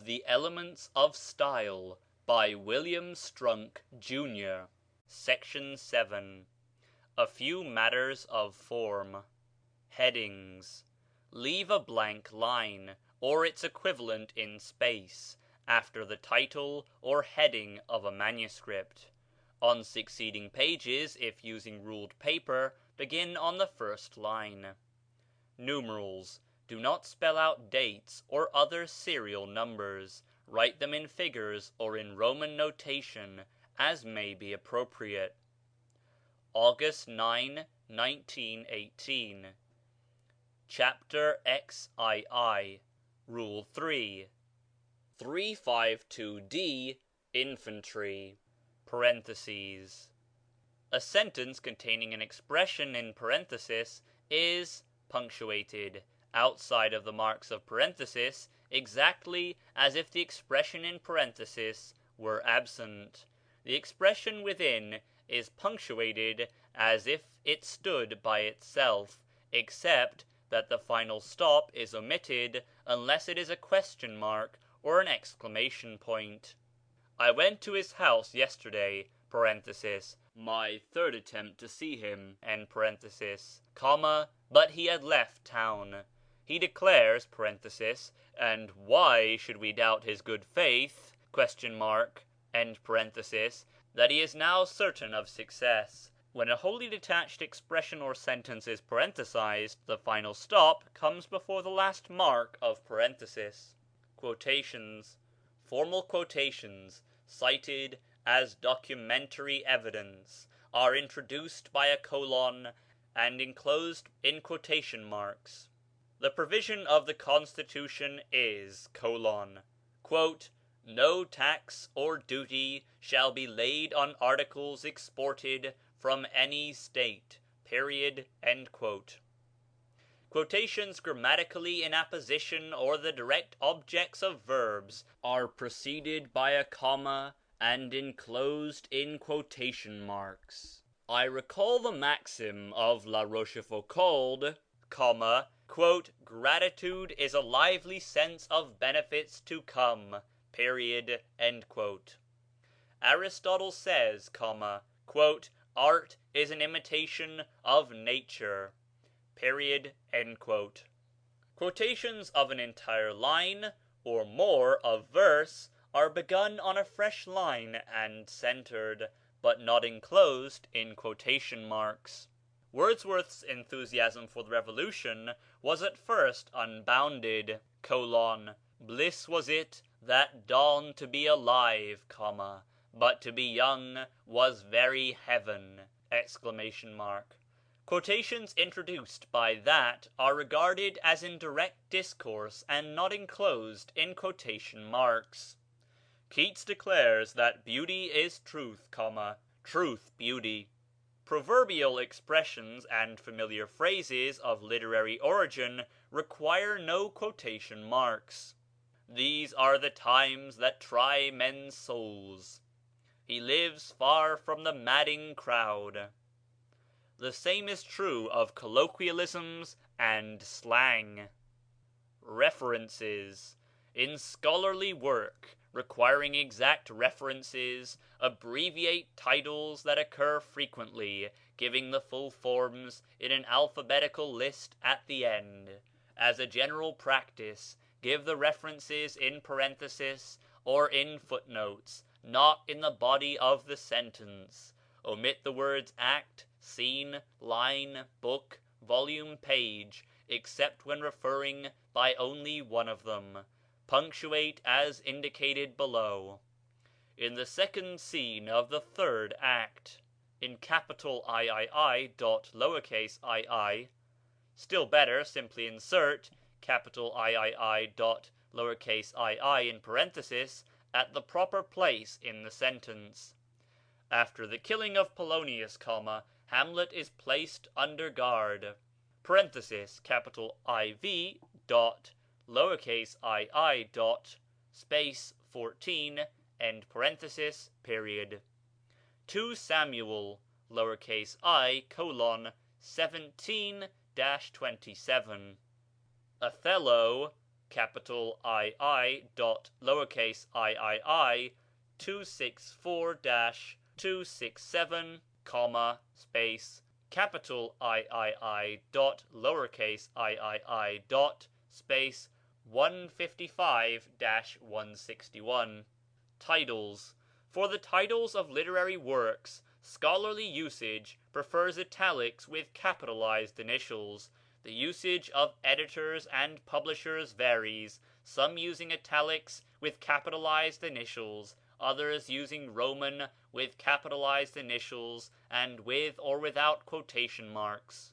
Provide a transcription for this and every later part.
The Elements of Style by William Strunk, Jr. Section 7. A few matters of form. Headings. Leave a blank line, or its equivalent in space, after the title or heading of a manuscript. On succeeding pages, if using ruled paper, begin on the first line. Numerals. Do not spell out dates or other serial numbers. Write them in figures or in Roman notation, as may be appropriate. August 9, 1918. Chapter XII. Rule 3. 352D. Infantry. Parentheses. A sentence containing an expression in parenthesis is punctuated outside of the marks of parenthesis, exactly as if the expression in parenthesis were absent. The expression within is punctuated as if it stood by itself, except that the final stop is omitted unless it is a question mark or an exclamation point. I went to his house yesterday, my third attempt to see him, but he had left town. He declares, and why should we doubt his good faith, that he is now certain of success. When a wholly detached expression or sentence is parenthesized, the final stop comes before the last mark of parenthesis. Quotations. Formal quotations, cited as documentary evidence, are introduced by a colon and enclosed in quotation marks. The provision of the Constitution is, no tax or duty shall be laid on articles exported from any state, Quotations grammatically in apposition or the direct objects of verbs are preceded by a comma and enclosed in quotation marks. I recall the maxim of La Rochefoucauld, gratitude is a lively sense of benefits to come, Aristotle says, art is an imitation of nature, Quotations of an entire line or more of verse are begun on a fresh line and centered, but not enclosed in quotation marks. Wordsworth's enthusiasm for the Revolution was at first unbounded, bliss was it that dawned to be alive, but to be young was very heaven, Quotations introduced by that are regarded as in direct discourse and not enclosed in quotation marks. Keats declares that beauty is truth, truth beauty. Proverbial expressions and familiar phrases of literary origin require no quotation marks. These are the times that try men's souls. He lives far from the madding crowd. The same is true of colloquialisms and slang. References. In scholarly work requiring exact references, abbreviate titles that occur frequently, giving the full forms in an alphabetical list at the end. As a general practice, give the references in parenthesis or in footnotes, not in the body of the sentence. Omit the words act, scene, line, book, volume, page, except when referring by only one of them. Punctuate as indicated below. In the second scene of the third act, in capital III dot lowercase ii, still better, simply insert capital III dot lowercase ii in parenthesis at the proper place in the sentence. After the killing of Polonius, Hamlet is placed under guard. Parenthesis, capital IV dot lowercase ii dot space 14 end parenthesis period. 2 Samuel lowercase I colon 17-27. Othello capital II dot lowercase iii 264-267, comma, space, capital III dot lowercase iii dot, space, 155-161. Titles. For the titles of literary works, scholarly usage prefers italics with capitalized initials. The usage of editors and publishers varies, some using italics with capitalized initials, others using Roman with capitalized initials and with or without quotation marks.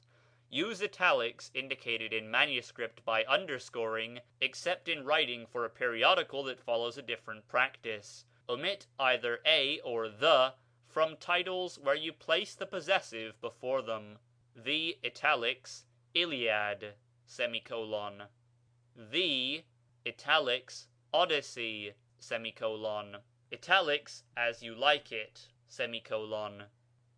Use italics indicated in manuscript by underscoring, except in writing for a periodical that follows a different practice. Omit either a or the from titles where you place the possessive before them. The italics Iliad, semicolon. The italics Odyssey, semicolon. Italics as you like it, semicolon.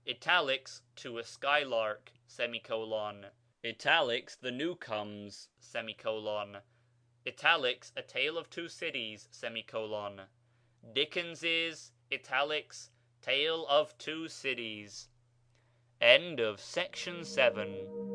Italics to a skylark, semicolon. Italics the Newcomes, semicolon. Italics a tale of two cities, semicolon. Dickens's italics Tale of Two Cities. End of section 7.